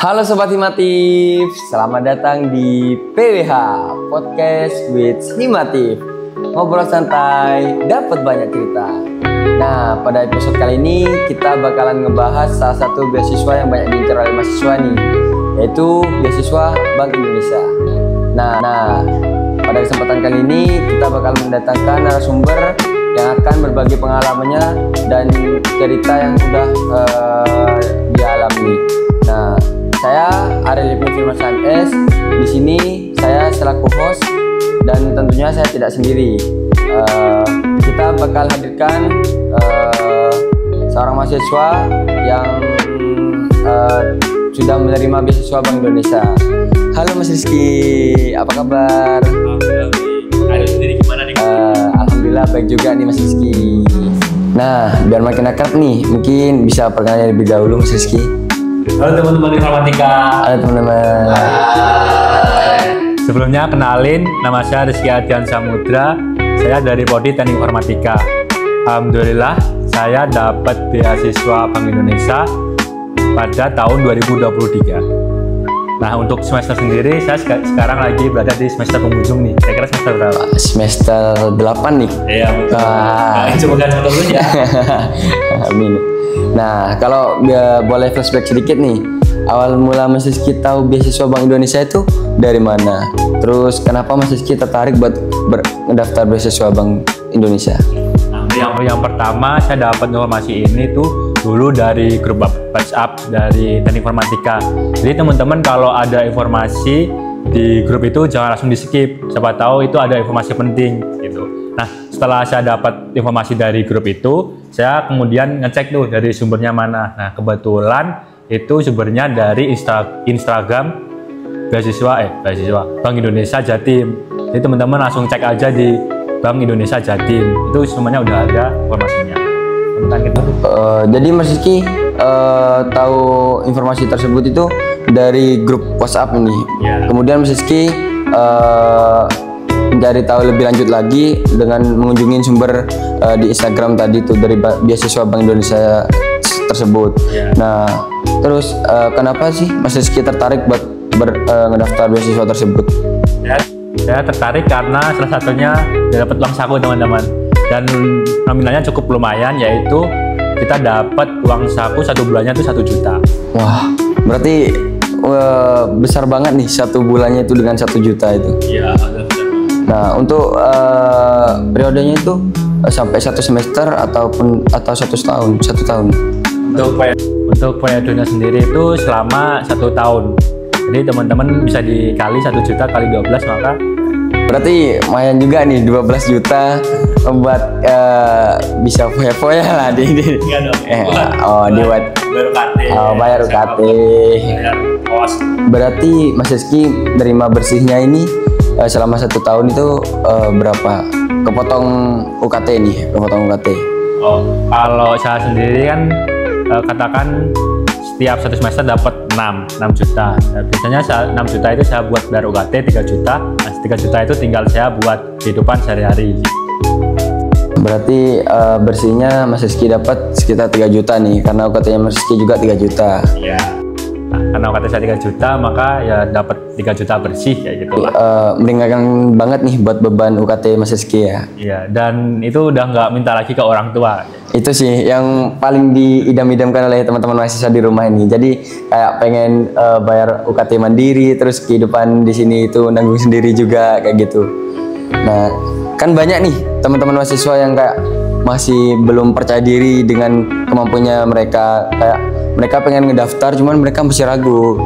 Halo Sobat Himatif, selamat datang di PWH Podcast with Himatif. Ngobrol santai, dapat banyak cerita. Nah, pada episode kali ini kita bakalan ngebahas salah satu beasiswa yang banyak diincar oleh mahasiswa nih, yaitu beasiswa Bank Indonesia. Nah, pada kesempatan kali ini kita bakal mendatangkan narasumber yang akan berbagi pengalamannya dan cerita yang sudah dia alami. Nah, saya Ariel Ibnu Firman S. Di sini saya selaku host dan tentunya saya tidak sendiri. Kita bakal hadirkan seorang mahasiswa yang sudah menerima beasiswa Bank Indonesia. Halo Mas Rizky, apa kabar? Ariel sendiri gimana nih? Alhamdulillah baik juga nih Mas Rizky. Nah, biar makin akrab nih, mungkin bisa perkenalan lebih dahulu Mas Rizky. Halo teman-teman informatika. Halo teman-teman. Sebelumnya kenalin, nama saya Rizky Adian Samudra. Saya dari Prodi Teknik Informatika. Alhamdulillah saya dapat beasiswa Bank Indonesia pada tahun 2023. Nah, untuk semester sendiri saya sekarang lagi berada di semester penghujung nih. Saya kira semester berapa? Semester 8 nih. Iya, betul. Coba kan dulu ya. Amin. Nah, kalau boleh flashback sedikit nih, awal mula Mas Rizky tahu beasiswa Bank Indonesia itu dari mana? Terus kenapa Mas Rizky tertarik buat mendaftar beasiswa Bank Indonesia? Nah, yang pertama saya dapat informasi ini tuh dulu dari grup WhatsApp dari Teknik Informatika. Jadi teman-teman kalau ada informasi di grup itu jangan langsung di skip. Siapa tahu itu ada informasi penting gitu. Nah, setelah saya dapat informasi dari grup itu, saya kemudian ngecek tuh dari sumbernya mana. Nah, kebetulan itu sumbernya dari Instagram beasiswa Bank Indonesia Jatim. Jadi teman-teman langsung cek aja di Bank Indonesia Jatim. Itu semuanya udah ada informasinya. Jadi Mas Rizky tahu informasi tersebut itu dari grup WhatsApp ini. Ya. Kemudian Mas Rizky mencari tahu lebih lanjut lagi dengan mengunjungi sumber di Instagram tadi tuh dari beasiswa Bank Indonesia tersebut. Ya. Nah, terus kenapa sih Mas Rizky tertarik buat ngedaftar beasiswa tersebut? Saya tertarik karena salah satunya dapat uang saku teman-teman, dan nominalnya cukup lumayan, yaitu kita dapat uang saku satu bulannya itu 1 juta. Wah, berarti besar banget nih satu bulannya itu dengan 1 juta itu. Iya. Nah, untuk periodenya itu sampai 1 semester atau 1 tahun? Untuk periodenya sendiri itu selama 1 tahun. Jadi teman-teman bisa dikali 1 juta kali 12, maka berarti lumayan juga nih 12 juta membuat bisa foya-foya lah di bayar UKT. Bayar kos. Berarti Mas Rizky nerima bersihnya ini selama 1 tahun itu berapa? Kepotong UKT nih, kepotong UKT. Oh, kalau saya sendiri kan katakan setiap 1 semester dapat 6 juta. Nah, biasanya 6 juta itu saya buat bayar UKT 3 juta. Nah, 3 juta itu tinggal saya buat kehidupan sehari-hari. Berarti bersihnya Mas Rizky dapat sekitar 3 juta nih, karena UKT-nya Mas Rizky juga 3 juta. Iya. Nah, karena UKT saya 3 juta, maka ya dapat 3 juta bersih kayak gitu lah. Meringankan banget nih buat beban UKT Mas Rizky ya. Iya, dan itu udah nggak minta lagi ke orang tua. Itu sih yang paling diidam-idamkan oleh teman-teman mahasiswa di rumah ini. Jadi kayak pengen bayar UKT mandiri, terus kehidupan di sini itu nanggung sendiri juga kayak gitu. Nah, kan banyak nih teman-teman mahasiswa yang kayak masih belum percaya diri dengan kemampuannya mereka. Kayak mereka pengen ngedaftar, cuman mereka masih ragu,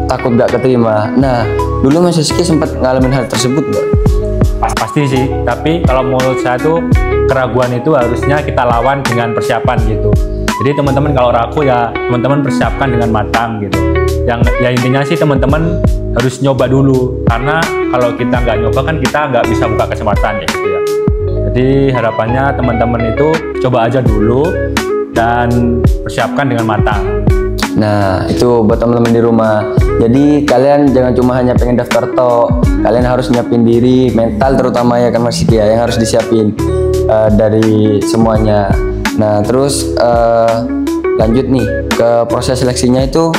takut gak keterima. Nah, dulu Mas Rizky sempat ngalamin hal tersebut gak? Pasti sih, tapi kalau menurut saya tuh keraguan itu harusnya kita lawan dengan persiapan gitu. Jadi teman-teman kalau ragu ya teman-teman persiapkan dengan matang gitu. Yang ya intinya sih teman-teman harus nyoba dulu, karena kalau kita nggak nyoba kan kita nggak bisa buka kesempatan ya gitu ya. Jadi harapannya teman-teman itu coba aja dulu dan persiapkan dengan matang. Nah, itu buat teman-teman di rumah. Jadi kalian jangan cuma hanya pengen daftar tok, kalian harus nyiapin diri, mental terutama ya kan Mas Rizky ya, yang harus disiapin dari semuanya. Nah, terus lanjut nih ke proses seleksinya itu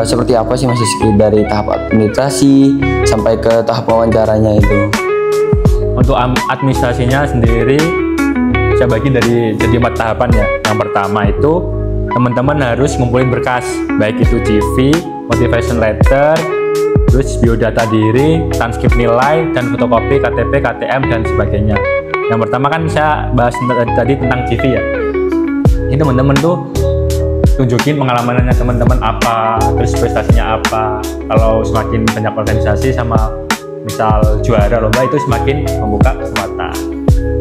seperti apa sih Mas Rizky dari tahap administrasi sampai ke tahap wawancaranya itu? Untuk administrasinya sendiri saya bagi jadi 4 tahapan ya. Yang pertama itu teman-teman harus ngumpulin berkas, baik itu CV, motivation letter, terus biodata diri, transkrip nilai, dan fotokopi KTP, KTM, dan sebagainya. Yang pertama kan saya bahas tadi tentang CV ya. Ini teman-teman tuh tunjukin pengalamannya teman-teman apa, terus prestasinya apa. Kalau semakin banyak organisasi sama misal juara lomba itu semakin membuka kesempatan.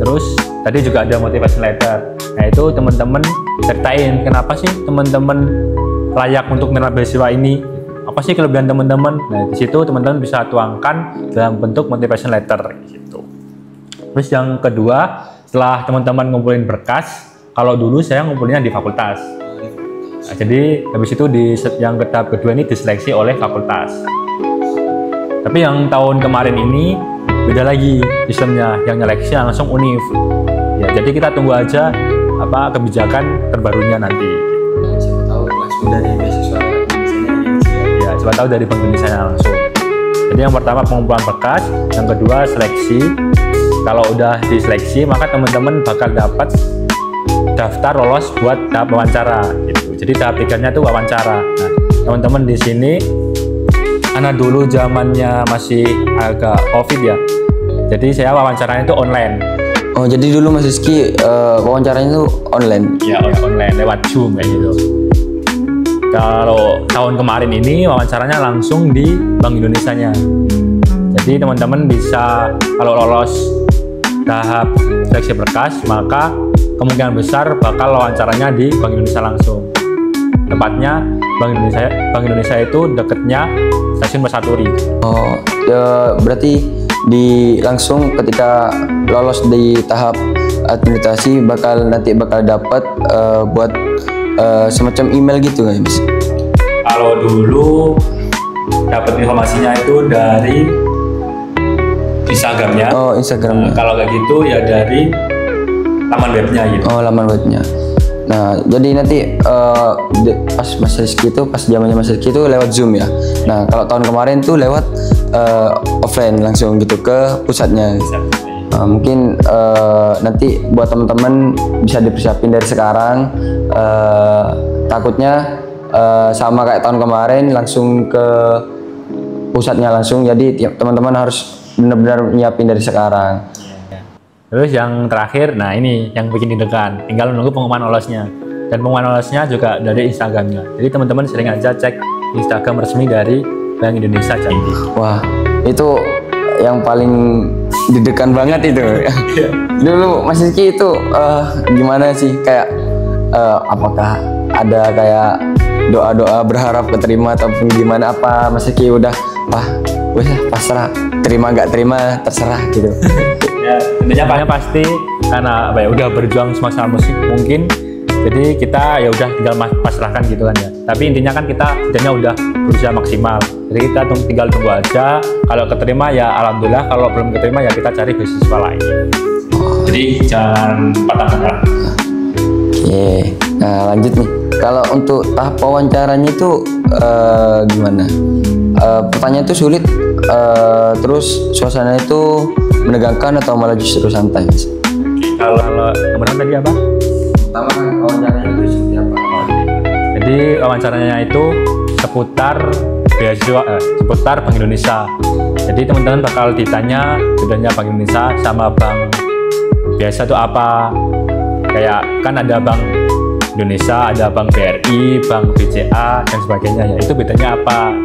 Terus tadi juga ada motivation letter. Nah itu teman-teman ceritain kenapa sih teman-teman layak untuk menerima beasiswa ini, apa sih kelebihan teman-teman. Nah di situ teman-teman bisa tuangkan dalam bentuk motivation letter gitu. Terus yang kedua, setelah teman-teman ngumpulin berkas, kalau dulu saya ngumpulinnya di fakultas. Nah, jadi habis itu yang tahap kedua ini diseleksi oleh fakultas. Tapi yang tahun kemarin ini beda lagi sistemnya, yang nyeleksi langsung univ. Ya, jadi kita tunggu aja apa kebijakan terbarunya nanti. Siapa tahu langsung dari beasiswa Indonesia. Ya, siapa tahu dari Bank Indonesia langsung. Jadi yang pertama pengumpulan berkas, yang kedua seleksi. Kalau udah diseleksi maka teman-teman bakal dapat daftar lolos buat tahap wawancara gitu. Jadi tahap 3-nya itu wawancara. Nah, teman-teman di sini karena dulu zamannya masih agak Covid ya. Jadi saya wawancaranya itu online. Oh, jadi dulu Mas Rizky wawancaranya itu online? Ya, online lewat Zoom kayak gitu. Kalau tahun kemarin ini wawancaranya langsung di Bank Indonesianya. Jadi teman-teman bisa kalau lolos tahap seleksi berkas maka kemungkinan besar bakal wawancaranya di Bank Indonesia langsung. Tepatnya Bank Indonesia itu deketnya stasiun Pasar Turi. Oh, ya, berarti langsung ketika lolos di tahap administrasi nanti bakal dapat buat semacam email gitu kan Mas? Kalau dulu dapat informasinya itu dari Instagramnya. Oh, Instagramnya. Kalau kayak gitu ya dari laman webnya gitu. Oh, laman webnya. Nah, jadi nanti pas Mas Rizky itu, pas zamannya Mas Rizky itu lewat Zoom ya. Nah, kalau tahun kemarin tuh lewat offline langsung gitu ke pusatnya. Mungkin nanti buat teman-teman bisa dipersiapin dari sekarang. Takutnya sama kayak tahun kemarin langsung ke pusatnya langsung. Jadi teman-teman harus benar-benar nyiapin dari sekarang. Terus yang terakhir, nah ini yang bikin deg-degan, tinggal menunggu pengumuman lolosnya. Dan pengumuman lolosnya juga dari Instagramnya. Jadi teman-teman sering aja cek Instagram resmi dari Bank Indonesia Jambi. Wah, itu yang paling deg-degan banget itu. Dulu Mas Rizky itu gimana sih, kayak apakah ada kayak doa-doa berharap keterima ataupun gimana, apa Mas Rizky udah wes pasrah, terima nggak terima terserah gitu? Ya, tentunya pasti karena apa ya, udah berjuang semasa musik mungkin, jadi kita ya udah tinggal pasrahkan gitu kan ya. Tapi intinya kan kita setidaknya udah berusaha maksimal, jadi kita tinggal tunggu aja. Kalau keterima ya alhamdulillah, kalau belum keterima ya kita cari beasiswa lain. Jadi jangan patah semangat. Oke, nah lanjut nih. Kalau untuk tahap wawancaranya itu gimana? Pertanyaan itu sulit, terus suasana itu menegangkan atau malah justru santai Mas? Kalau kemudian tadi apa? Pertama kan wawancaranya itu seperti apa? Jadi wawancaranya itu seputar beasiswa, seputar Bank Indonesia. Jadi teman-teman bakal ditanya bedanya Bank Indonesia sama bank biasa itu apa. Kayak kan ada Bank Indonesia, ada Bank BRI, Bank BCA dan sebagainya ya. Itu bedanya apa?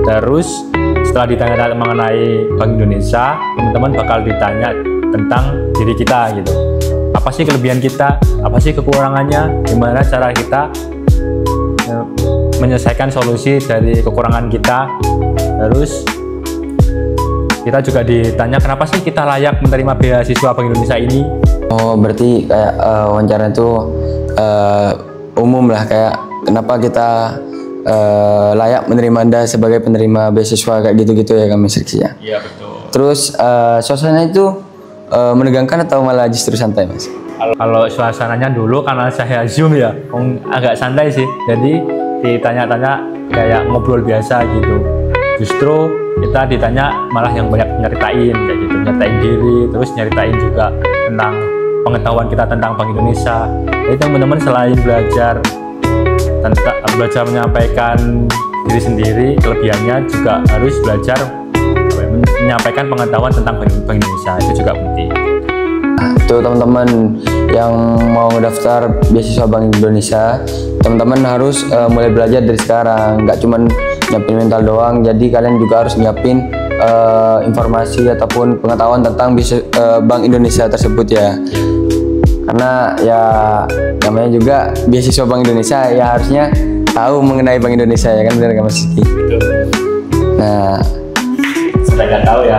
Terus setelah ditanya mengenai Bank Indonesia, teman-teman bakal ditanya tentang diri kita gitu. Apa sih kelebihan kita? Apa sih kekurangannya? Gimana cara kita menyelesaikan solusi dari kekurangan kita? Terus kita juga ditanya kenapa sih kita layak menerima beasiswa Bank Indonesia ini? Oh, berarti kayak wawancara itu umum lah, kayak kenapa kita layak menerima Anda sebagai penerima beasiswa kayak gitu-gitu ya Kak Mas Rizky ya? Iya betul. Terus suasana itu menegangkan atau malah justru santai Mas? Kalau suasananya dulu karena saya Zoom ya, agak santai sih. Jadi ditanya-tanya kayak ngobrol biasa gitu. Justru kita ditanya malah yang banyak nyeritain kayak gitu, nyeritain diri, terus nyeritain juga tentang pengetahuan kita tentang Bank Indonesia. Jadi teman-teman selain belajar menyampaikan diri sendiri, kelebihannya juga harus belajar menyampaikan pengetahuan tentang Bank Indonesia, itu juga penting. Nah, itu teman-teman yang mau daftar beasiswa Bank Indonesia, teman-teman harus mulai belajar dari sekarang, nggak cuman nyiapin mental doang, jadi kalian juga harus nyiapin informasi ataupun pengetahuan tentang Bank Indonesia tersebut ya. Karena ya namanya juga beasiswa Bank Indonesia, ya harusnya tahu mengenai Bank Indonesia ya kan, benar nggak Mas Rizky? Nah, sampai nggak tahu ya.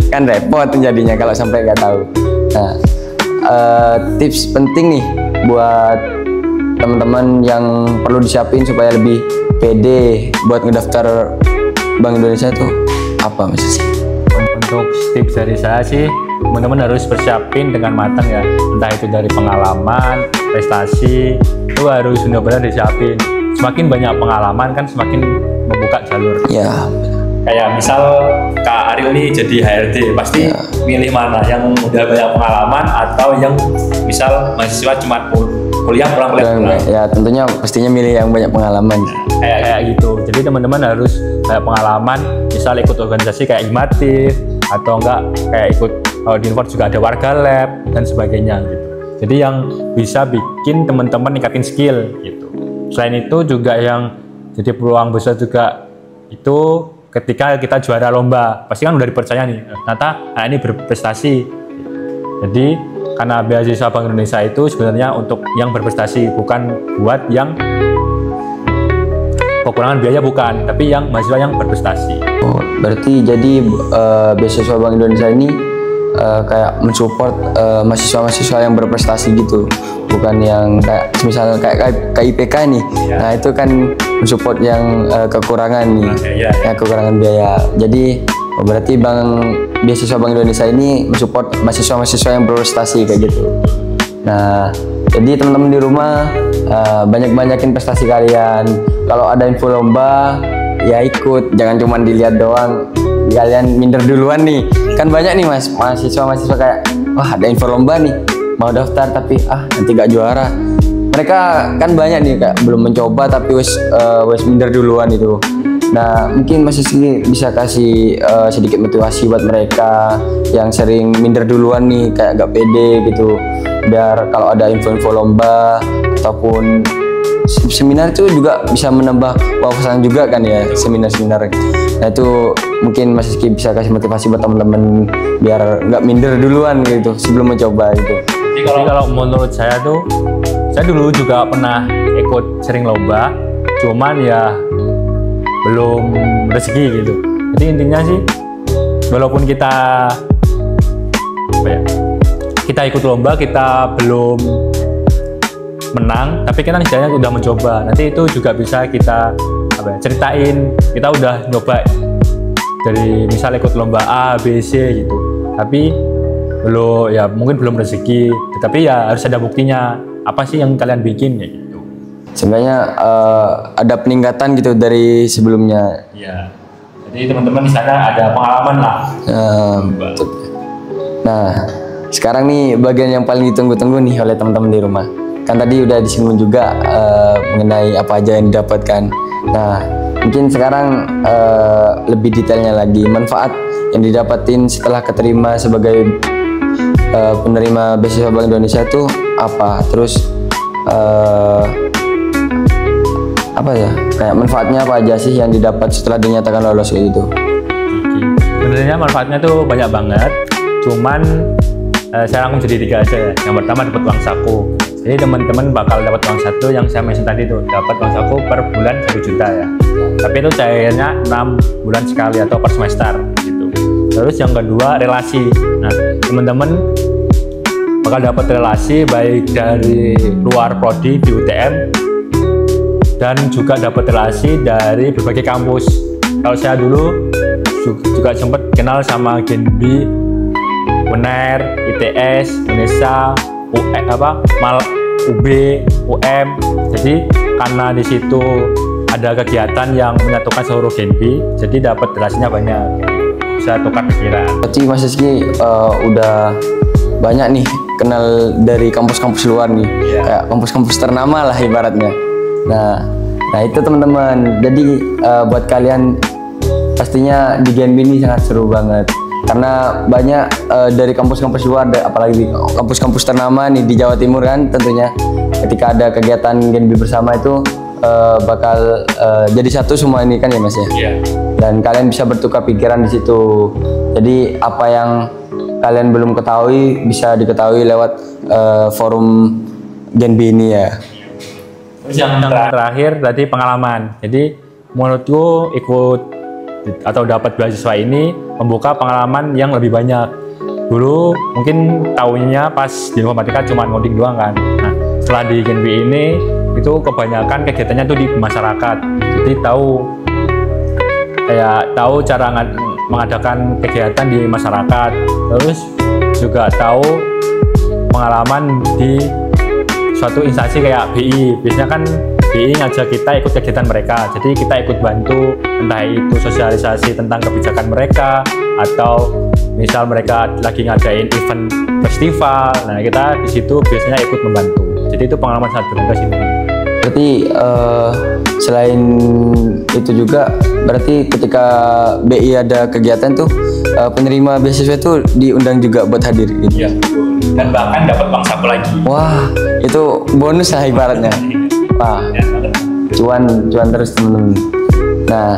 Kan repot jadinya kalau sampai nggak tahu. Nah, tips penting nih buat teman-teman yang perlu disiapin supaya lebih pede buat ngedaftar Bank Indonesia itu apa Mas Rizky? Untuk tips dari saya sih, teman-teman harus persiapin dengan matang ya, entah itu dari pengalaman, prestasi, itu harus benar-benar disiapin. Semakin banyak pengalaman kan semakin membuka jalur. Ya. Kayak misal Kak Ariel nih jadi HRD, pasti milih mana, yang udah banyak pengalaman atau yang misal mahasiswa cuma kuliah pulang. Ya tentunya pastinya milih yang banyak pengalaman. Kayak gitu. Jadi teman-teman harus banyak pengalaman, misal ikut organisasi kayak Himatif, atau enggak kayak ikut di Infort juga ada warga lab dan sebagainya gitu. Jadi yang bisa bikin teman-teman ningkatin skill gitu. Selain itu juga yang jadi peluang besar juga itu ketika kita juara lomba, pasti kan udah dipercaya nih, ternyata ini berprestasi. Jadi karena beasiswa Bank Indonesia itu sebenarnya untuk yang berprestasi, bukan buat yang kekurangan biaya, bukan, tapi yang mahasiswa yang berprestasi. Oh, berarti jadi beasiswa Bank Indonesia ini kayak mensupport mahasiswa-mahasiswa yang berprestasi gitu, bukan yang kayak misalnya kayak KIPK nih. Nah itu kan mensupport yang kekurangan nih, ya kekurangan biaya. Jadi berarti beasiswa Bank Indonesia ini mensupport mahasiswa-mahasiswa yang berprestasi kayak gitu. Nah jadi teman-teman di rumah banyak-banyakin prestasi kalian. Kalau ada info lomba ya ikut, jangan cuma dilihat doang. Kalian minder duluan nih, kan banyak nih mas mahasiswa kayak wah ada info lomba nih mau daftar tapi nanti gak juara. Mereka kan banyak nih kayak belum mencoba tapi wes minder duluan itu. Nah mungkin Mas Rizky bisa kasih sedikit motivasi buat mereka yang sering minder duluan nih kayak gak pede gitu, biar kalau ada info-info lomba ataupun seminar itu juga bisa menambah wawasan juga kan ya, seminar-seminar. Nah itu mungkin Mas Rizky bisa kasih motivasi buat teman-teman biar nggak minder duluan gitu sebelum mencoba gitu. Jadi kalau menurut saya tuh, saya dulu juga pernah ikut sering lomba, cuman ya belum rezeki gitu. Jadi intinya sih, walaupun kita kita ikut lomba, kita belum menang, tapi kita istilahnya udah mencoba. Nanti itu juga bisa kita ceritain, kita udah nyoba dari misal ikut lomba A, B, C gitu, tapi mungkin belum rezeki, tetapi ya harus ada buktinya apa sih yang kalian bikin ya gitu. Sebenarnya ada peningkatan gitu dari sebelumnya. Iya. Jadi teman-teman di sana ada pengalaman lah. Nah, sekarang nih bagian yang paling ditunggu-tunggu nih oleh teman-teman di rumah. Kan tadi udah disinggung juga mengenai apa aja yang didapatkan. Nah, mungkin sekarang lebih detailnya lagi, manfaat yang didapatin setelah keterima sebagai penerima beasiswa Bank Indonesia itu apa? Terus apa ya? Kayak manfaatnya apa aja sih yang didapat setelah dinyatakan lolos itu? Sebenarnya manfaatnya tuh banyak banget. Cuman saya rangkum jadi 3 aja ya. Yang pertama dapat uang saku. Jadi teman-teman bakal dapat uang satu yang saya mention tadi tuh, dapat uang saku per bulan 1 juta ya. Tapi itu cairnya 6 bulan sekali atau per semester gitu. Terus yang kedua relasi. Nah teman-teman bakal dapat relasi baik dari luar prodi di UTM dan juga dapat relasi dari berbagai kampus. Kalau saya dulu juga sempat kenal sama Genbi, UNER, ITS, UNESA, UB, UM. Jadi karena di situ ada kegiatan yang menyatukan seluruh Genbi, jadi dapat relasinya banyak, bisa tukar pikiran. Berarti Mas Rizky udah banyak nih kenal dari kampus-kampus luar nih, kayak kampus-kampus ternama lah ibaratnya. Nah itu teman-teman. Jadi buat kalian pastinya di Genbi ini sangat seru banget karena banyak dari kampus-kampus luar, apalagi kampus-kampus ternama nih di Jawa Timur kan. Tentunya ketika ada kegiatan Genbi bersama itu bakal jadi satu semua ini kan ya Mas ya. Dan kalian bisa bertukar pikiran di situ. Jadi apa yang kalian belum ketahui bisa diketahui lewat forum Genbi ini ya. Terus yang terakhir tadi pengalaman. Jadi menurutku ikut atau dapat beasiswa ini membuka pengalaman yang lebih banyak. Dulu mungkin tahunya pas di informatika cuma ngoding doang kan. Nah setelah di Genbi ini itu kebanyakan kegiatannya tuh di masyarakat. Jadi tahu cara mengadakan kegiatan di masyarakat, terus juga tahu pengalaman di suatu instansi kayak BI. Biasanya kan BI ngajak kita ikut kegiatan mereka, jadi kita ikut bantu, entah itu sosialisasi tentang kebijakan mereka, atau misal mereka lagi ngadain event festival, nah kita di situ biasanya ikut membantu. Jadi itu pengalaman sangat berharga sih. Berarti selain itu juga berarti ketika BI ada kegiatan tuh penerima beasiswa itu diundang juga buat hadir gitu. Iya, dan bahkan dapat uang saku lagi. Wah, itu bonus lah ibaratnya. Wah, cuan terus temen-temen. Nah,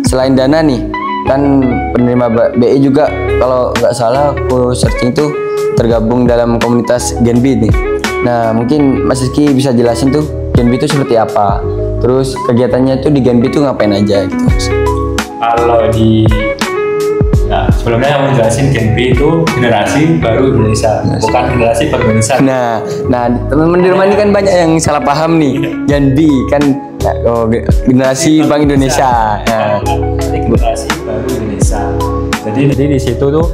selain dana nih, kan penerima BI juga kalau nggak salah aku searching tuh tergabung dalam komunitas Genbi nih. Nah, mungkin Mas Rizky bisa jelasin tuh Genbi itu seperti apa? Terus kegiatannya tuh di Genbi tuh ngapain aja gitu Mas? Kalau sebelumnya yang mau jelasin Genbi itu generasi baru Indonesia, bukan generasi baru Indonesia. Nah teman-teman di rumah ini kan banyak yang salah paham nih. Genbi kan generasi Bank Indonesia. Generasi baru Indonesia. Jadi di situ tuh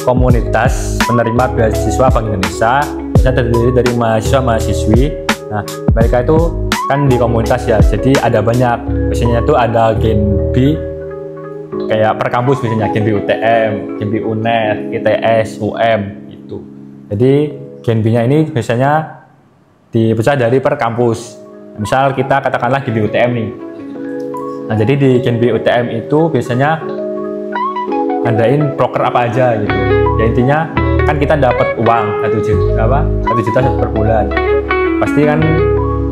komunitas penerima beasiswa Bank Indonesia terdiri dari mahasiswa-mahasiswi. Nah, mereka itu kan di komunitas ya, jadi ada banyak. Biasanya itu ada Genbi kayak per kampus, biasanya Genbi UTM, Genbi UNED, ITS, UM gitu. Jadi Genbinya ini biasanya dipecah dari per kampus. Misal kita katakanlah Genbi UTM nih. Nah, jadi di Genbi UTM itu biasanya ngadain proker apa aja gitu. Ya intinya kan kita dapat uang 1 juta per bulan. Pasti kan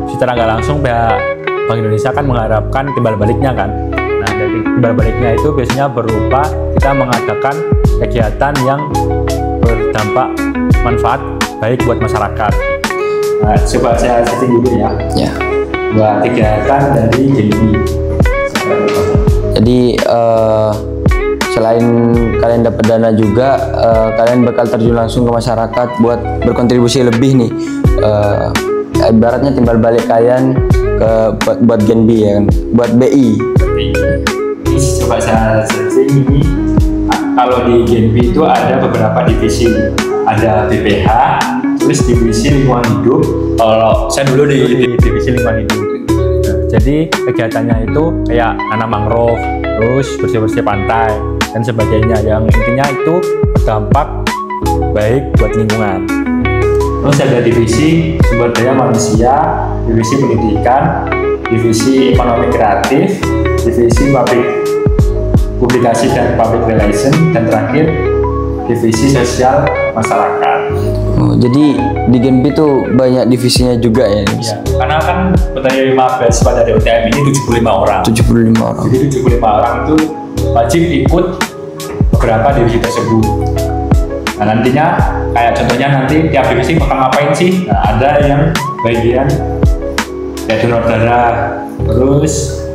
secara nggak langsung pihak Bank Indonesia kan mengharapkan timbal baliknya kan. Nah, dari timbal baliknya itu biasanya berupa kita mengadakan kegiatan yang berdampak manfaat baik buat masyarakat. Nah, coba saya setting dulu ya. Buat kegiatan dari Genbi. Jadi selain kalian dapat dana juga, kalian bakal terjun langsung ke masyarakat buat berkontribusi lebih nih. Ibaratnya timbal balik kalian buat Genbi ya kan, buat BI. Ini coba saya searching ini. Kalau di Genbi itu ada beberapa divisi. Ada BPH, terus divisi lingkungan hidup. Kalau saya dulu di divisi lingkungan hidup. Jadi kegiatannya itu kayak nanam mangrove, terus bersih-bersih pantai dan sebagainya, yang intinya itu berdampak baik buat lingkungan. Terus ada divisi sumber daya manusia, divisi pendidikan, divisi ekonomi kreatif, divisi publikasi dan public relation, dan terakhir divisi sosial masyarakat. Jadi di Genbi tuh banyak divisinya juga ya? Iya, karena kan penerima beasiswa dari UTM ini 75 orang. 75 orang. Jadi 75 orang itu wajib ikut beberapa divisi tersebut. Nah, nantinya kayak contohnya nanti tiap divisi bakal ngapain sih? Nah, ada yang bagian ya donor darah. Terus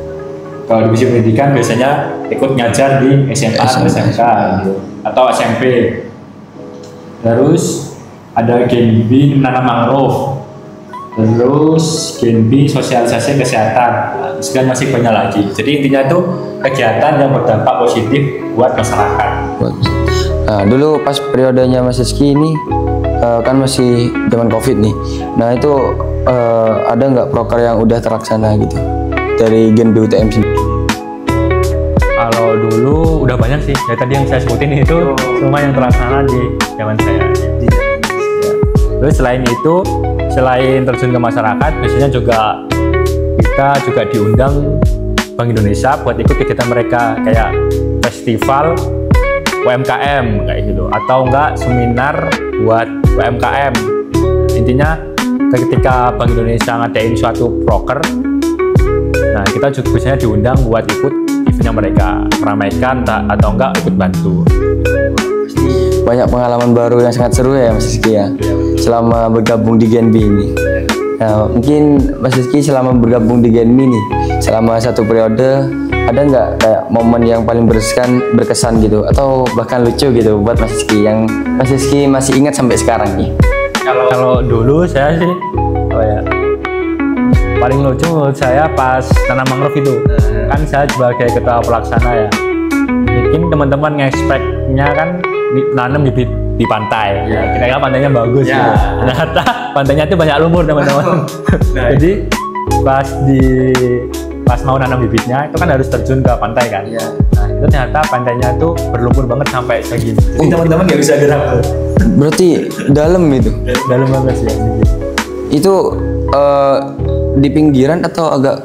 kalau divisi pendidikan biasanya ikut ngajar di SMA atau SMK gitu, atau SMP. Terus ada Genbi nanam mangrove, terus Genbi sosialisasi kesehatan, dan masih banyak lagi. Jadi intinya itu kegiatan yang berdampak positif buat masyarakat. Nah, dulu pas periodenya Mas Rizky ini kan masih zaman COVID nih. Nah itu ada nggak proker yang udah terlaksana gitu dari Gen B UTM sendiri? Kalau dulu udah banyak sih, ya tadi yang saya sebutin itu semua yang terlaksana di zaman saya. Terus selain itu, selain terjun ke masyarakat, biasanya juga kita juga diundang Bank Indonesia buat ikut kegiatan mereka kayak festival UMKM kayak gitu, atau enggak seminar buat UMKM. Intinya ketika Bank Indonesia ngadain suatu proker, nah kita juga biasanya diundang buat ikut eventnya mereka, meramaikan atau enggak ikut bantu. Banyak pengalaman baru yang sangat seru ya Mas Rizky ya, selama bergabung di Gen B ini. Nah, mungkin Mas Rizky selama bergabung di Gen B ini, selama satu periode, ada nggak kayak momen yang paling berkesan gitu, atau bahkan lucu gitu buat Mas Rizky, yang Mas Rizky masih ingat sampai sekarang nih? Kalau dulu saya sih, paling lucu menurut saya pas tanam mangrove itu. Kan saya sebagai ketua pelaksana ya, mungkin teman-teman nge-expect-nya kan nanam bibit di pantai, kira-kira pantainya bagus gitu. Ternyata pantainya itu banyak lumpur teman-teman. Jadi pas mau nanam bibitnya itu kan harus terjun ke pantai kan. Nah itu ternyata pantainya itu berlumpur banget sampai segini. Jadi teman-teman nggak bisa gerak. Berarti dalam itu? Dalam banget sih ya. Itu di pinggiran atau agak?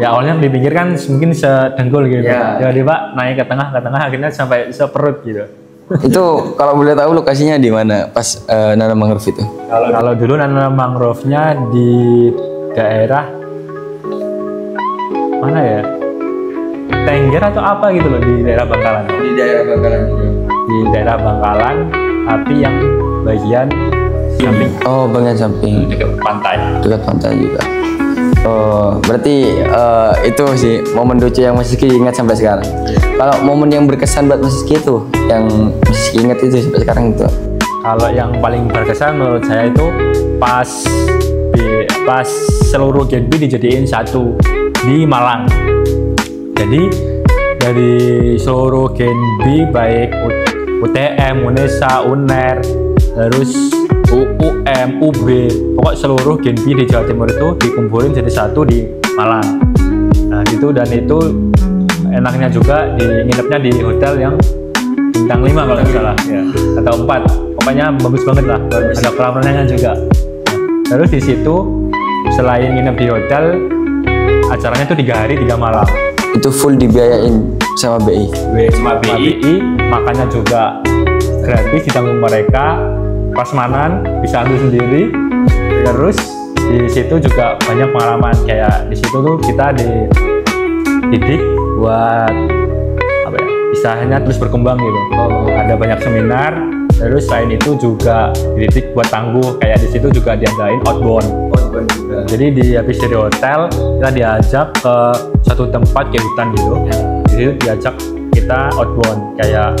Ya awalnya di pinggir kan mungkin sedengkul gitu. Tiba-tiba naik ke tengah akhirnya sampai seperut gitu. Itu kalau boleh tahu lokasinya di mana pas nanam mangrove itu? Kalau dulu nanam mangrove-nya di daerah mana ya? Tengger atau apa gitu loh, di daerah Bangkalan. Di daerah Bangkalan juga. Di daerah Bangkalan, tapi yang bagian samping. Oh, bagian samping. Dekat pantai. Dekat pantai juga. Oh, berarti itu sih momen lucu yang Mas Rizky ingat sampai sekarang. Kalau momen yang berkesan buat Mas Rizky itu, yang Mas Rizky ingat itu sampai sekarang itu? Kalau yang paling berkesan menurut saya itu pas seluruh Gen B dijadiin satu di Malang. Jadi dari seluruh Gen B baik UTM, UNESA, UNER, terus UUM, UB, pokok seluruh Gen B di Jawa Timur itu dikumpulin jadi satu di Malang. Nah gitu, dan itu enaknya juga nginepnya di hotel yang bintang 5 kalau nggak salah ya, atau 4, pokoknya bagus banget lah, ada kolam renangnya juga. Terus di situ selain nginep di hotel, acaranya tuh 3 hari 3 malam. Itu full dibiayain sama BI? Sama BI, makannya juga gratis ditanggung mereka. Prasmanan bisa ambil sendiri. Terus di situ juga banyak pengalaman, kayak di situ tuh kita dididik buat apa ya, istilahnya terus berkembang gitu. Ada banyak seminar. Terus selain itu juga dididik buat tangguh, kayak di situ juga diadain outbound juga. Jadi habis dari hotel kita diajak ke satu tempat kayak hutan gitu. Di situ diajak kita outbound kayak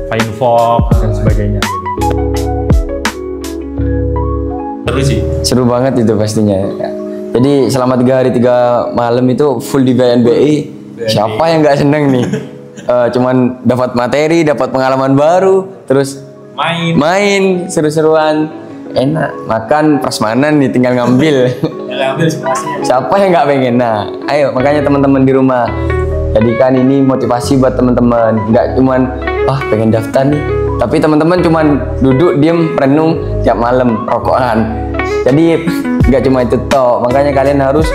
flying fox dan sebagainya gitu. Seru banget itu pastinya. Jadi selama 3 hari 3 malam itu full dibiayain BI. Siapa yang nggak seneng nih? Cuman dapat materi, dapat pengalaman baru, terus main seru-seruan, enak, makan prasmanan nih tinggal ngambil. Siapa yang nggak pengen? Nah, ayo makanya teman-teman di rumah, jadikan ini motivasi buat teman-teman. Nggak cuman pengen daftar nih, tapi teman-teman cuman duduk diem renung tiap malam rokokan. Jadi nggak cuma itu toh, makanya kalian harus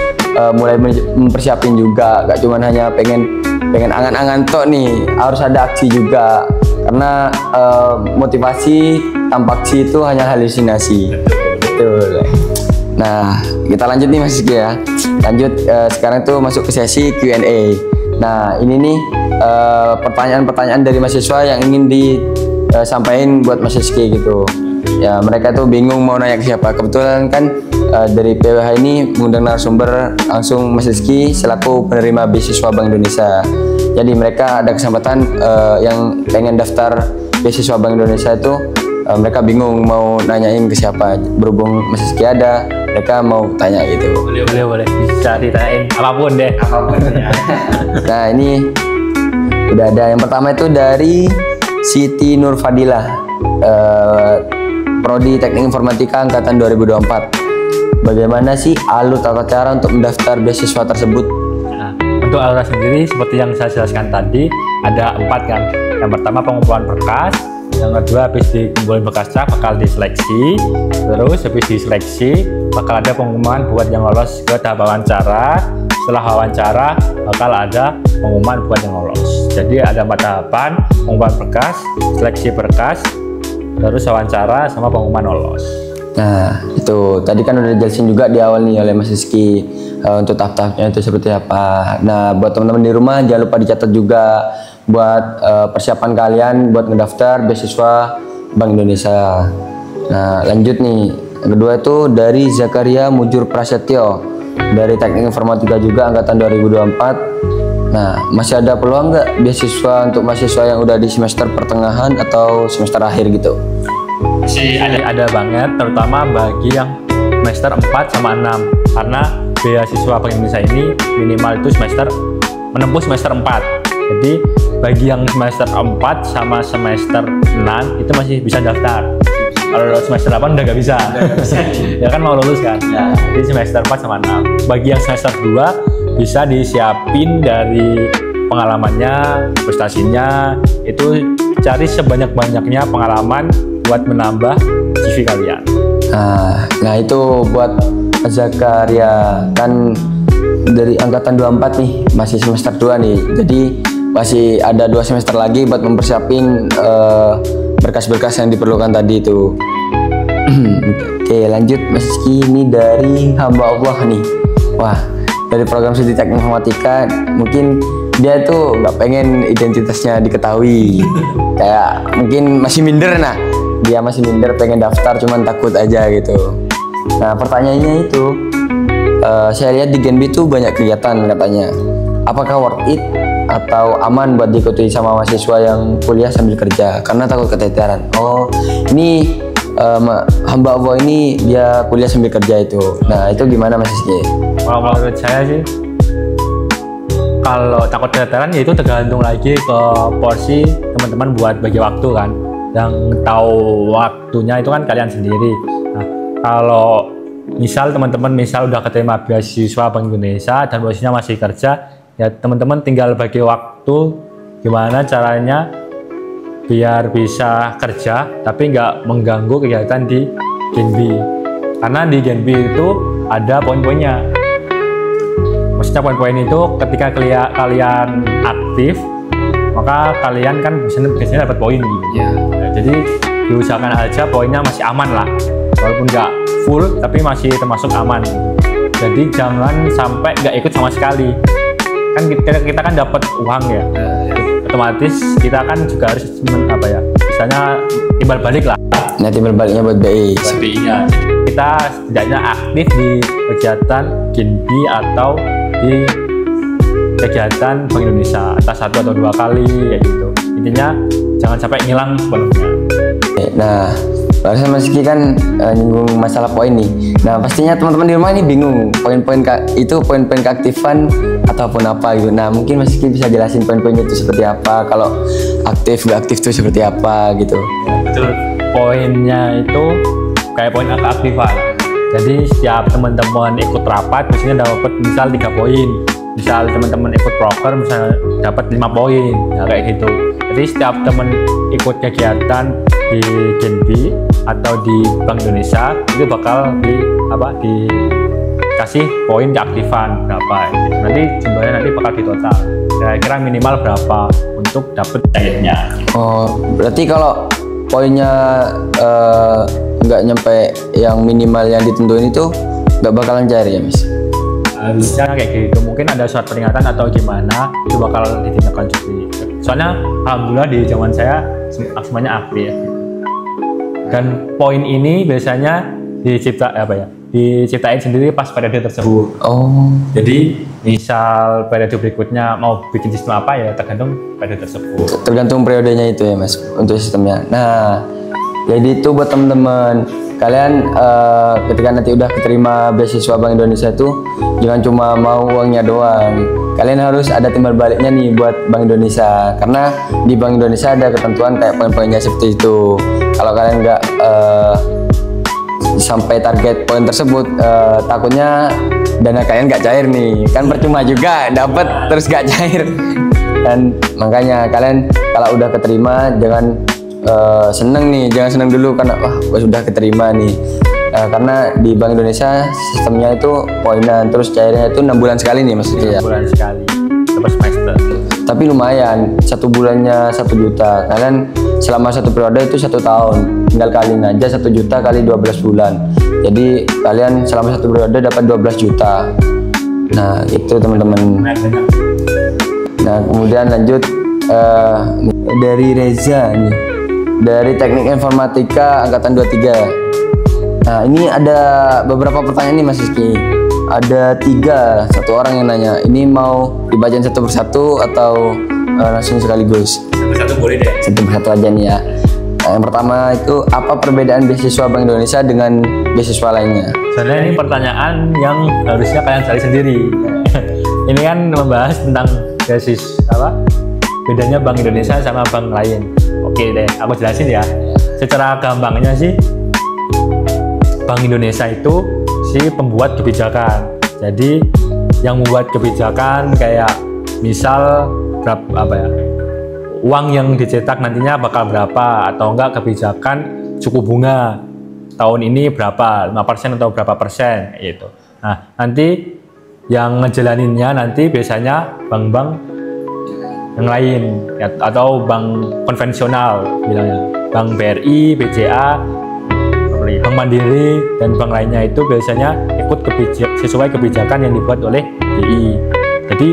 mulai mempersiapin juga. Nggak cuma hanya pengen angan-angan toh nih, harus ada aksi juga. Karena motivasi tanpa aksi itu hanya halusinasi. Betul. Nah, kita lanjut nih Mas Rizky ya. Lanjut sekarang tuh masuk ke sesi Q&A. Nah, ini nih pertanyaan-pertanyaan dari mahasiswa yang ingin disampaikan buat Mas Rizky gitu. Ya, mereka tuh bingung mau nanya ke siapa. Kebetulan kan dari PWH ini mengundang narasumber langsung Mas Rizky selaku penerima beasiswa Bank Indonesia. Jadi mereka ada kesempatan yang pengen daftar beasiswa Bank Indonesia itu, mereka bingung mau nanyain ke siapa. Berhubung Mas Rizky ada, mereka mau tanya gitu. Boleh, bisa ditanyain apapun deh. Ya. Nah ini udah ada yang pertama itu dari Siti Nur Fadilah. Prodi Teknik Informatika angkatan 2024. Bagaimana sih alur tata cara untuk mendaftar beasiswa tersebut? Nah, untuk alur sendiri seperti yang saya jelaskan tadi ada 4 kan. Yang pertama pengumpulan berkas, yang kedua habis dikumpulin berkasnya bakal diseleksi, terus habis diseleksi bakal ada pengumuman buat yang lolos ke tahap wawancara. Setelah wawancara bakal ada pengumuman buat yang lolos. Jadi ada 4 tahapan: pengumpulan berkas, seleksi berkas, terus wawancara sama pengumuman lolos. Nah, itu tadi kan udah dijelasin juga di awal nih oleh Mas Rizky untuk tahap-tahapnya itu seperti apa. Nah, buat teman-teman di rumah jangan lupa dicatat juga buat persiapan kalian buat ngedaftar beasiswa Bank Indonesia. Nah, lanjut nih. Yang kedua itu dari Zakaria Mujur Prasetyo dari Teknik Informatika juga angkatan 2024. Nah, masih ada peluang nggak beasiswa untuk mahasiswa yang udah di semester pertengahan atau semester akhir gitu? Masih ada banget, terutama bagi yang semester 4 sama 6, karena beasiswa Bank Indonesia ini minimal itu menempuh semester 4. Jadi bagi yang semester 4 sama semester 6 itu masih bisa daftar. Kalau semester 8 udah nggak bisa. Ya kan mau lulus kan. Ya. Jadi semester 4 sama 6. Bagi yang semester 2 bisa disiapin dari pengalamannya, prestasinya, itu cari sebanyak-banyaknya pengalaman buat menambah CV kalian. Nah itu buat Zakaria kan dari angkatan 24 nih, masih semester 2 nih. Jadi masih ada 2 semester lagi buat mempersiapin berkas-berkas yang diperlukan tadi itu. Oke, lanjut Mas Rizky, ini dari hamba Allah nih. Wah, dari program studi Teknik Informatika mungkin dia tuh nggak pengen identitasnya diketahui. Kayak mungkin masih minder, nah dia masih minder pengen daftar cuman takut aja gitu. Nah pertanyaannya itu saya lihat di Genbi tuh banyak kegiatan katanya. Apakah worth it atau aman buat diikuti sama mahasiswa yang kuliah sambil kerja karena takut keteteran? Oh ini hamba Allah ini dia kuliah sambil kerja itu. Nah itu gimana Mas Rizky? Kalau menurut saya sih, kalau takut keteteran ya itu tergantung lagi ke porsi teman-teman buat bagi waktu kan. Yang tahu waktunya itu kan kalian sendiri. Nah, kalau misal teman-teman udah keterima beasiswa Bank Indonesia dan posisinya masih kerja, ya teman-teman tinggal bagi waktu gimana caranya biar bisa kerja tapi nggak mengganggu kegiatan di Genbi. Karena di Genbi itu ada poin-poinnya. Maksudnya poin-poin itu ketika kalian aktif, maka kalian kan biasanya dapat poin gitu. Yeah. Nah, jadi diusahakan aja poinnya masih aman lah, walaupun nggak full tapi masih termasuk aman. Jadi jangan sampai nggak ikut sama sekali. Kan kita kan dapat uang ya, otomatis kita kan juga harus misalnya timbal balik lah. Nah timbal baliknya buat BI. BI-nya. Kita setidaknya aktif di kegiatan Genbi atau di kegiatan Bank Indonesia, entah 1 atau 2 kali kayak gitu. Intinya jangan sampai ngilang sepenuhnya. Nah, barusan Mas Rizky kan nyinggung masalah poin nih. Nah, pastinya teman-teman di rumah ini bingung poin-poin itu poin-poin keaktifan ataupun apa gitu. Nah, mungkin Mas Rizky bisa jelasin poin-poinnya itu seperti apa, kalau aktif nggak aktif itu seperti apa gitu. Betul. Poinnya itu kayak poin keaktifan. Jadi setiap teman-teman ikut rapat biasanya dapat misal 3 poin. Misal teman-teman ikut proker misalnya dapat 5 poin, ya kayak gitu. Jadi setiap teman ikut kegiatan di Genbi atau di Bank Indonesia itu bakal dikasih poin keaktifan berapa. Nanti jumlahnya nanti bakal ditotal. Kira-kira minimal berapa untuk dapat cairnya. Oh, berarti kalau poinnya nggak nyampe yang minimal yang ditentuin itu nggak bakalan cair ya Mas? Harusnya kayak gitu, mungkin ada surat peringatan atau gimana itu bakal ditindaklanjuti. Soalnya alhamdulillah di zaman saya semuanya aktif. Dan poin ini biasanya diciptain sendiri pas periode tersebut. Oh. Jadi misal periode berikutnya mau bikin sistem apa ya tergantung periode tersebut. Tergantung periodenya itu ya Mas untuk sistemnya. Nah Jadi itu buat teman-teman kalian ketika nanti udah keterima beasiswa Bank Indonesia itu jangan cuma mau uangnya doang. Kalian harus ada timbal baliknya nih buat Bank Indonesia, karena di Bank Indonesia ada ketentuan kayak poin-poinnya seperti itu. Kalau kalian nggak sampai target poin tersebut, takutnya dana kalian nggak cair nih, kan percuma juga dapat terus nggak cair. Dan makanya kalian kalau udah keterima jangan seneng nih, jangan seneng dulu karena wah gue sudah keterima nih. Karena di Bank Indonesia sistemnya itu poinan, terus cairnya itu 6 bulan sekali nih maksudnya. 6 bulan sekali, per semester. Tapi lumayan, 1 bulannya 1 juta. Kalian selama 1 periode itu 1 tahun, tinggal kaliin aja 1 juta kali 12 bulan. Jadi kalian selama 1 periode dapat 12 juta. Nah itu teman-teman. Nah kemudian lanjut dari Reza nih, dari Teknik Informatika Angkatan 23. Nah ini ada beberapa pertanyaan nih Mas Rizky. Ada 3, 1 orang yang nanya. Ini mau dibacain satu persatu atau langsung sekaligus? Satu boleh deh. Satu persatu aja nih ya. Nah, yang pertama itu apa perbedaan beasiswa Bank Indonesia dengan beasiswa lainnya? Sebenarnya ini pertanyaan yang harusnya kalian cari sendiri. Ini kan membahas tentang beasiswa bedanya Bank Indonesia sama bank lain. Oke deh, aku jelasin ya. Secara gampangnya sih, Bank Indonesia itu si pembuat kebijakan. Jadi yang membuat kebijakan kayak misal uang yang dicetak nantinya bakal berapa, atau enggak kebijakan suku bunga tahun ini berapa, 5% atau berapa persen gitu. Nah nanti yang ngejalaninnya nanti biasanya bank-bank yang lain ya, atau bank konvensional bilangnya, Bank BRI, BCA, Bank Mandiri, dan bank lainnya itu biasanya ikut sesuai kebijakan yang dibuat oleh BI. Jadi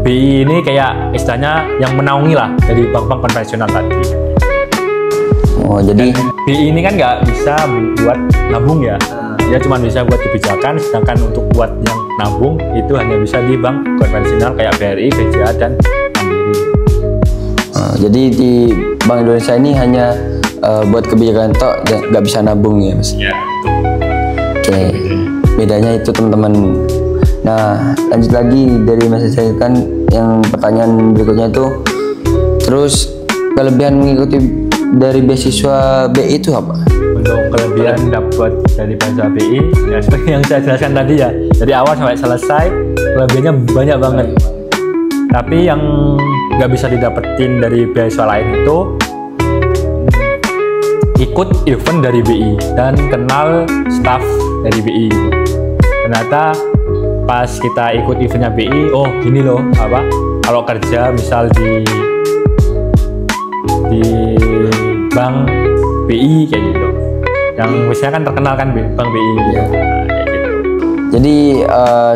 BI ini kayak istilahnya yang menaungi lah dari bank-bank konvensional tadi. Oh jadi dan BI ini kan nggak bisa buat nabung ya, dia cuma bisa buat kebijakan, sedangkan untuk buat yang nabung itu hanya bisa di bank konvensional kayak BRI, BCA, dan Mandiri. Jadi di Bank Indonesia ini hanya buat kebijakan tok, nggak bisa nabung ya Mas? Ya. Oke, bedanya itu teman-teman. Nah lanjut lagi dari Mas saya kan yang pertanyaan berikutnya itu, terus kelebihan mengikuti dari beasiswa BI itu apa? Untuk kelebihan dapat dari beasiswa BI ya seperti yang saya jelaskan tadi ya, dari awal sampai selesai kelebihannya banyak banget. Tapi yang nggak bisa didapetin dari beasiswa lain itu ikut event dari BI dan kenal staff dari BI. Ternyata pas kita ikut eventnya BI, oh gini loh, kalau kerja misal di bank BI kayak gitu, yang biasanya kan terkenal kan bank BI ya. Kayak gitu. Jadi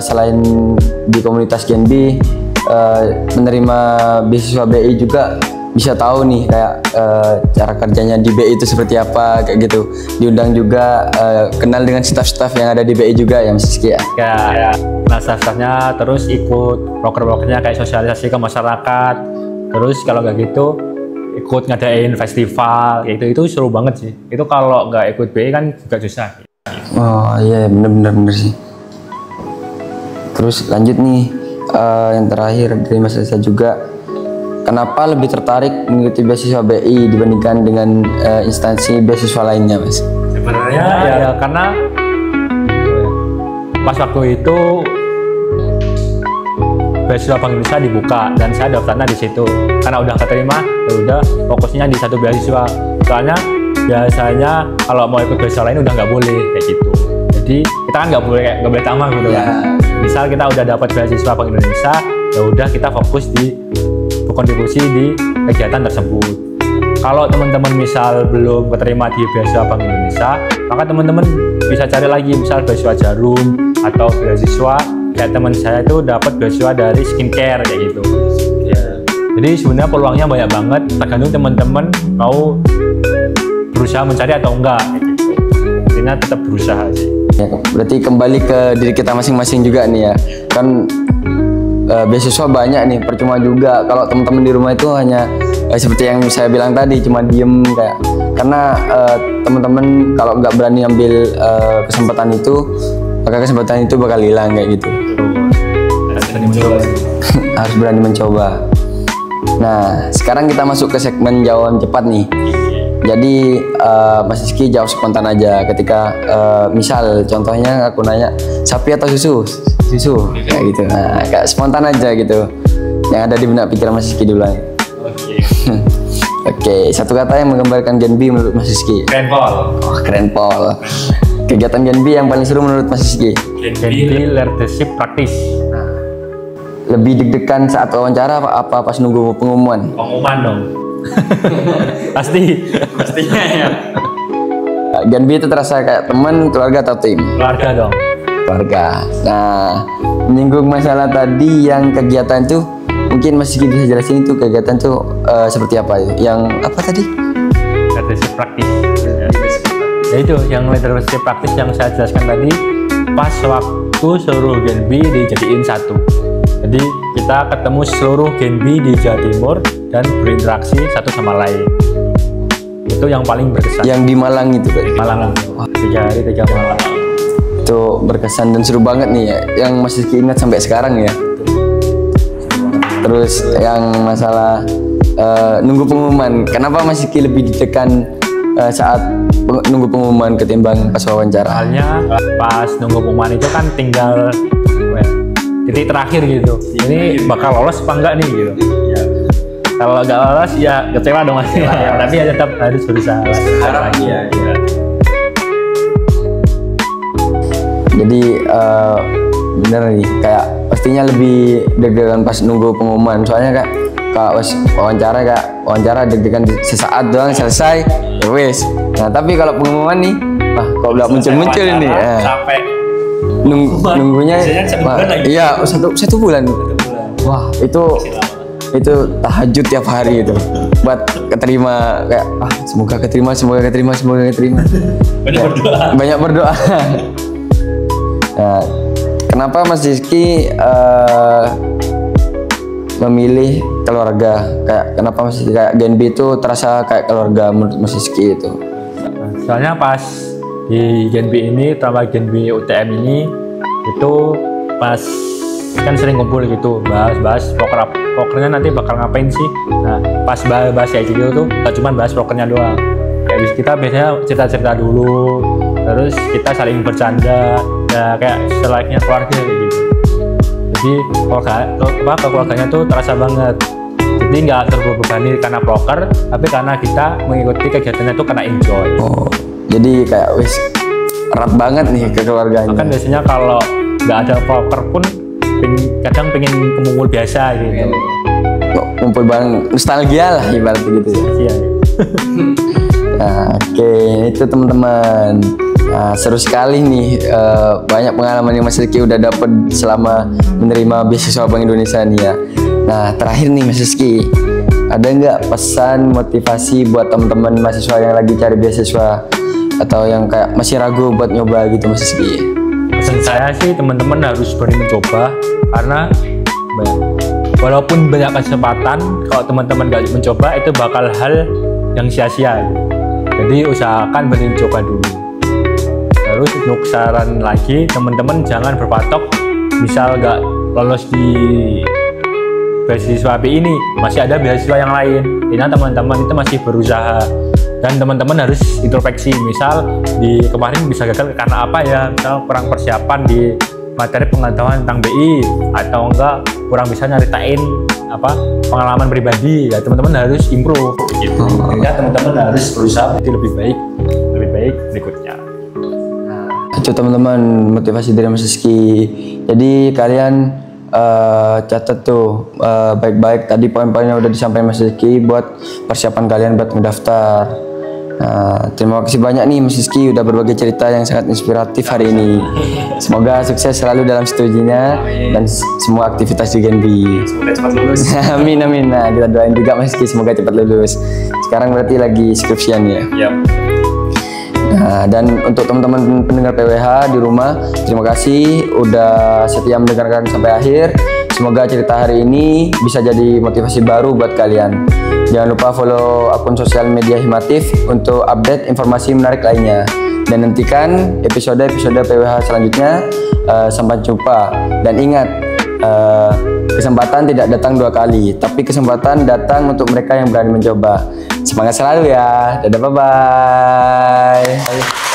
selain di komunitas GNB menerima beasiswa BI juga bisa tahu nih kayak cara kerjanya di BI itu seperti apa kayak gitu. Diundang juga kenal dengan staff-staff yang ada di BI juga ya Mas Rizky ya. Ya, kenal staff-staffnya, terus ikut broker-brokernya kayak sosialisasi ke masyarakat. Terus kalau nggak gitu ikut ngadain festival, itu seru banget sih. Itu kalau nggak ikut BI kan juga susah. Oh iya bener sih. Terus lanjut nih yang terakhir dari Mas Reza juga, kenapa lebih tertarik mengikuti beasiswa BI dibandingkan dengan instansi beasiswa lainnya Mas? Sebenarnya ya karena pas waktu itu beasiswa Bank Indonesia dibuka dan saya daftarnya di situ. Karena udah keterima, ya udah fokusnya di satu beasiswa. Soalnya biasanya kalau mau ikut beasiswa lain udah nggak boleh kayak gitu. Jadi kita kan nggak boleh tamak gitu kan. Misal kita udah dapat beasiswa Bank Indonesia, ya udah kita fokus di berkontribusi di kegiatan tersebut. Kalau teman-teman misal belum keterima di beasiswa Bank Indonesia, maka teman-teman bisa cari lagi misal beasiswa Jarum atau beasiswa kayak teman saya itu dapat beasiswa dari skincare kayak gitu. Ya. Jadi sebenarnya peluangnya banyak banget, tergantung teman-teman mau berusaha mencari atau enggak. Gitu. Intinya tetap berusaha sih. Ya, berarti kembali ke diri kita masing-masing juga nih ya. Kan beasiswa banyak nih, percuma juga kalau teman-teman di rumah itu hanya seperti yang saya bilang tadi, cuma diem kayak karena teman-teman kalau nggak berani ambil kesempatan itu, maka kesempatan itu bakal hilang kayak gitu. Harus berani mencoba. Nah, sekarang kita masuk ke segmen jawaban cepat nih. Jadi Mas Rizky jawab spontan aja. Ketika misal contohnya aku nanya sapi atau susu, susu kayak gitu. Nah, kayak spontan aja gitu. Yang ada di benak pikiran Mas Rizky dulu. Oke, satu kata yang menggambarkan Gen B menurut Mas Rizky. Keren Pol. Oh, keren Pol. Kegiatan Gen B yang paling seru menurut Mas Rizky. Gen B leadership praktis. Lebih deg-degan saat wawancara apa pas nunggu pengumuman? Pengumuman dong. Pastinya ya. Gen B itu terasa kayak teman, keluarga atau tim? Keluarga dong. Keluarga. Nah, menyinggung masalah tadi yang kegiatan tuh, mungkin Mas Rizky bisa jelasin itu kegiatan tuh seperti apa? Yang apa tadi? Leadership praktis. Ya itu yang leadership praktis yang saya jelaskan tadi, pas waktu seluruh Gen B dijadiin satu. Jadi kita ketemu seluruh Gen B di Jawa Timur dan berinteraksi satu sama lain. Itu yang paling berkesan. Yang di Malang itu kan? Malang. 3 hari 3 malam. Itu berkesan dan seru banget nih ya, yang Mas Rizky ingat sampai sekarang ya. Terus yang masalah nunggu pengumuman, kenapa Mas Rizky lebih ditekan saat nunggu pengumuman ketimbang pas wawancara? Soalnya pas nunggu pengumuman itu kan tinggal titik terakhir gitu. Ini bakal lolos apa enggak nih gitu. Kalau nggak lolos ya kecewa dong Mas. Tapi ya tetap harus berusaha. Iya. Jadi bener nih, kayak pastinya lebih deg-degan pas nunggu pengumuman. Soalnya kayak wawancara deg-degan sesaat doang selesai, ya wes. Nah tapi kalau pengumuman nih, kalau nggak muncul ini, capek. Nunggunya, iya satu bulan. Wah itu tahajud tiap hari itu buat keterima, kayak semoga keterima. Banyak berdoa. Nah, kenapa Mas Rizky memilih keluarga? Kenapa Mas Rizky kayak Gen B itu terasa kayak keluarga menurut Mas Rizky itu? Soalnya pas di Gen B ini, tambah Gen B UTM ini, itu pas kan sering kumpul gitu, bahas pokernya nanti bakal ngapain sih. Nah pas bahas kayak gitu tuh gak cuma bahas pokernya doang, kayak kita biasanya cerita dulu, terus kita saling bercanda ya, kayak selayaknya keluarga kayak gitu. Jadi keluarganya tuh terasa banget. Jadi nggak terbebani karena poker, tapi karena kita mengikuti kegiatannya tuh karena enjoy. Oh, jadi kayak wis erat banget nih ke keluarganya. Kan biasanya kalau nggak ada poker pun kadang pengen kumpul biasa gitu. Kumpul bareng, nostalgia lah ibarat begitu ya. Iya. Nah, oke, itu teman-teman. Nah, seru sekali nih, banyak pengalaman yang Mas Rizky udah dapet selama menerima beasiswa Bank Indonesia nih ya. Nah, terakhir nih Mas Rizky, ada nggak pesan motivasi buat teman-teman mahasiswa yang lagi cari beasiswa atau yang kayak masih ragu buat nyoba gitu Mas Rizky? Pesan saya sih teman-teman harus berani mencoba, karena walaupun banyak kesempatan, kalau teman-teman nggak mencoba itu bakal hal yang sia-sia. Jadi usahakan berani mencoba dulu. Terus untuk saran lagi, teman-teman jangan berpatok misal nggak lolos di beasiswa B ini, masih ada beasiswa yang lain. Ini teman-teman itu masih berusaha, dan teman-teman harus introspeksi. Misal di kemarin bisa gagal karena apa ya? Misal kurang persiapan di materi pengetahuan tentang BI, atau enggak kurang bisa nyeritain pengalaman pribadi. Ya teman-teman harus improve gitu. Ya teman-teman harus berusaha menjadi lebih baik berikutnya. Itu teman-teman motivasi dari Mas Rizky. Jadi kalian catat tuh baik-baik tadi poin-poinnya udah disampaikan Mas Rizky buat persiapan kalian buat mendaftar. Terima kasih banyak nih Mas Rizky udah berbagi cerita yang sangat inspiratif hari ini. Semoga sukses selalu dalam studinya dan semua aktivitas di Gen B. Semoga cepat lulus. Amin. Nah, kita doain juga Mas Rizky semoga cepat lulus. Sekarang berarti lagi skripsian ya. Yep. Nah, dan untuk teman-teman pendengar PWH di rumah, terima kasih udah setia mendengarkan sampai akhir. Semoga cerita hari ini bisa jadi motivasi baru buat kalian. Jangan lupa follow akun sosial media Himatif untuk update informasi menarik lainnya. Dan nantikan episode-episode PWH selanjutnya. Sampai jumpa. Dan ingat, kesempatan tidak datang 2 kali, tapi kesempatan datang untuk mereka yang berani mencoba. Semangat selalu ya. Dadah, bye-bye.